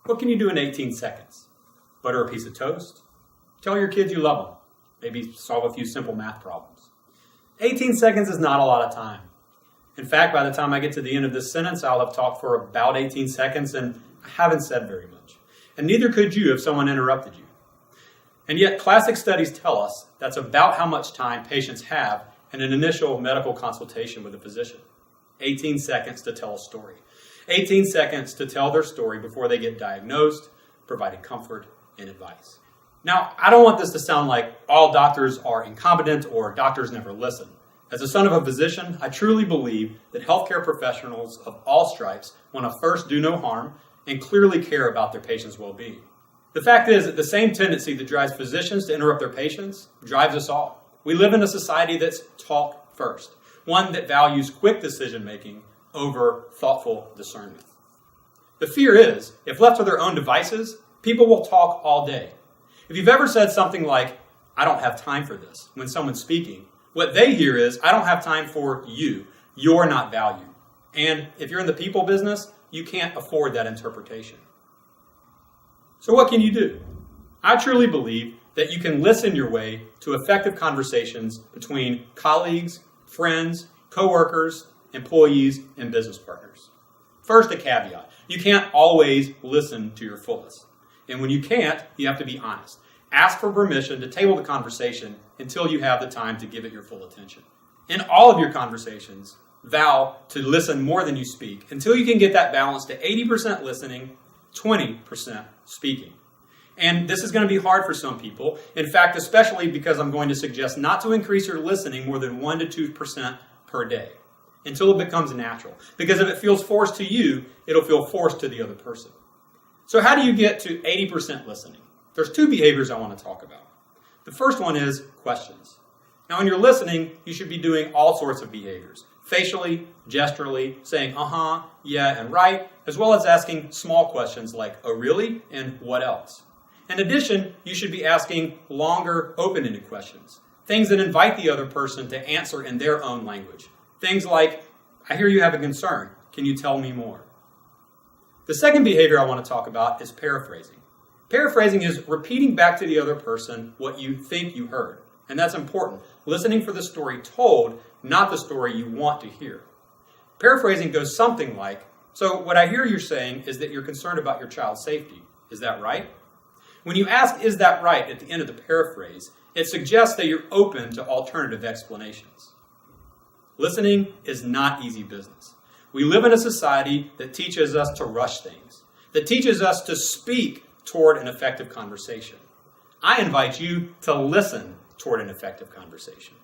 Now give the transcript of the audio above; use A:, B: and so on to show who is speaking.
A: What can you do in 18 seconds? Butter a piece of toast? Tell your kids you love them. Maybe solve a few simple math problems. 18 seconds is not a lot of time. In fact, by the time I get to the end of this sentence, I'll have talked for about 18 seconds and I haven't said very much. And neither could you if someone interrupted you. And yet, classic studies tell us that's about how much time patients have in an initial medical consultation with a physician. 18 seconds to tell a story. 18 seconds to tell their story before they get diagnosed, providing comfort and advice. Now, I don't want this to sound like all doctors are incompetent or doctors never listen. As a son of a physician, I truly believe that healthcare professionals of all stripes want to first do no harm and clearly care about their patients' well-being. The fact is that the same tendency that drives physicians to interrupt their patients drives us all. We live in a society that's talk first, one that values quick decision-making over thoughtful discernment. The fear is, if left to their own devices, people will talk all day. If you've ever said something like, "I don't have time for this," when someone's speaking, what they hear is, "I don't have time for you. You're not valued." And if you're in the people business, you can't afford that interpretation. So what can you do? I truly believe that you can listen your way to effective conversations between colleagues, friends, coworkers, employees, and business partners. First, a caveat. You can't always listen to your fullest. And when you can't, you have to be honest. Ask for permission to table the conversation until you have the time to give it your full attention. In all of your conversations, vow to listen more than you speak until you can get that balance to 80% listening, 20% speaking. And this is going to be hard for some people. In fact, especially because I'm going to suggest not to increase your listening more than 1 to 2% per day until it becomes natural. Because if it feels forced to you, it'll feel forced to the other person. So how do you get to 80% listening? There's 2 behaviors I want to talk about. The first one is questions. Now, when you're listening, you should be doing all sorts of behaviors. Facially, gesturally, saying yeah, and right, as well as asking small questions like, "Oh, really?" and "What else?" In addition, you should be asking longer, open-ended questions. Things that invite the other person to answer in their own language. Things like, "I hear you have a concern. Can you tell me more?" The second behavior I want to talk about is paraphrasing. Paraphrasing is repeating back to the other person what you think you heard. And that's important. Listening for the story told, not the story you want to hear. Paraphrasing goes something like, "So what I hear you're saying is that you're concerned about your child's safety. Is that right?" When you ask, "Is that right?" at the end of the paraphrase, it suggests that you're open to alternative explanations. Listening is not easy business. We live in a society that teaches us to rush things, that teaches us to speak toward an effective conversation. I invite you to listen toward an effective conversation.